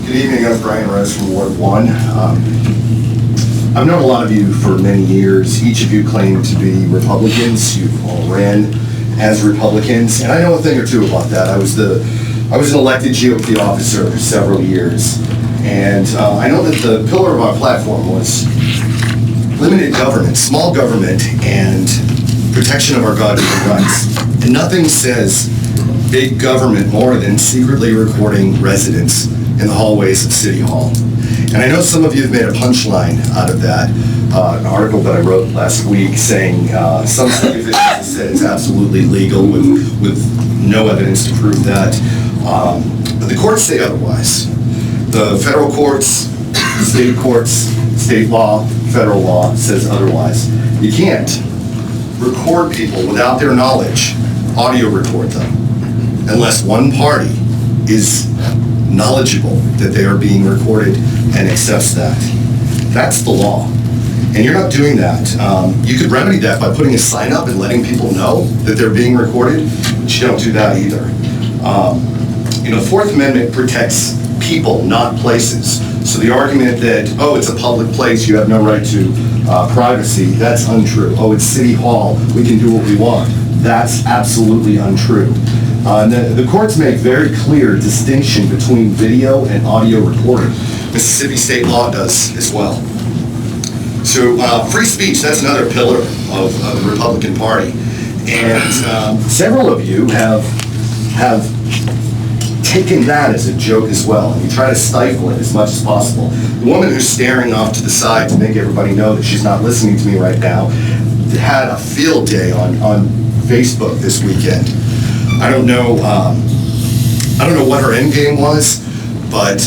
Good evening, I'm Brian Rose from Ward 1. I've known a lot of you for many years. Each of you claim to be Republicans. You've all ran as Republicans, and I know a thing or two about that. I was an elected GOP officer for several years, and I know that the pillar of our platform was limited government, small government, and protection of our God-given rights. And nothing says big government more than secretly recording residents in the hallways of City Hall. And I know some of you have made a punchline out of that, an article that I wrote last week saying some city officials have said it's absolutely legal with no evidence to prove that. But the courts say otherwise. The federal courts, state courts, state law, federal law says otherwise. You can't record people without their knowledge, audio record them, unless one party is knowledgeable that they are being recorded and accepts that. That's the law. And you're not doing that. You could remedy that by putting a sign up and letting people know that they're being recorded, but you don't do that either. The Fourth Amendment protects people, not places. So the argument that, oh, it's a public place, you have no right to privacy, that's untrue. Oh, it's City Hall, we can do what we want. That's absolutely untrue. And the courts make very clear distinction between video and audio recording. Mississippi state law does as well. So free speech, that's another pillar of the Republican Party. And several of you have taken that as a joke as well, and you try to stifle it as much as possible. The woman who's staring off to the side to make everybody know that she's not listening to me right now had a field day on Facebook this weekend. I don't know what her end game was, but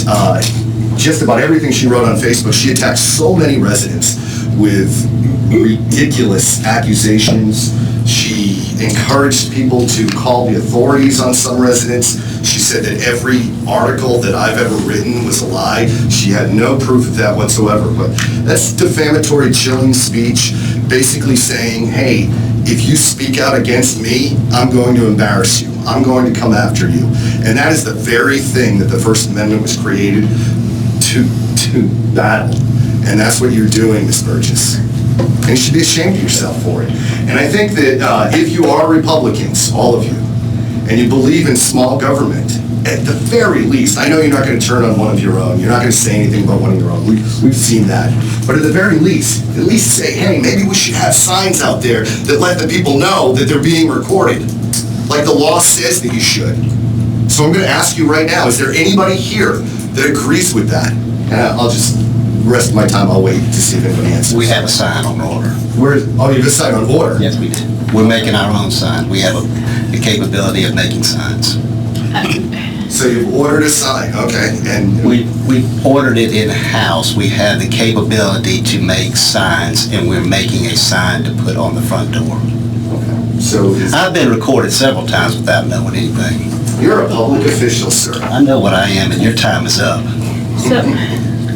just about everything she wrote on Facebook, she attacked so many residents with ridiculous accusations. She encouraged people to call the authorities on some residents. She said that every article that I've ever written was a lie. She had no proof of that whatsoever, but that's defamatory, chilling speech, basically saying, hey, if you speak out against me, I'm going to embarrass you. I'm going to come after you. And that is the very thing that the First Amendment was created to battle. And that's what you're doing, Ms. Burgess. And you should be ashamed of yourself for it. And I think that if you are Republicans, all of you, and you believe in small government, at the very least, I know you're not going to turn on one of your own. You're not going to say anything about one of your own. We've seen that. But at the very least, at least say, hey, maybe we should have signs out there that let the people know that they're being recorded, like the law says that you should. So I'm going to ask you right now, is there anybody here that agrees with that? And I'll just, the rest of my time, I'll wait to see if anybody answers. We have a sign on order. Oh, you have a sign on order? Yes, we do. We're making our own sign. We have the capability of making signs. So you've ordered a sign, okay, and... We ordered it in-house. We have the capability to make signs, and we're making a sign to put on the front door. Okay. So I've been recorded several times without knowing anything. You're a public official, sir. I know what I am, and your time is up. So,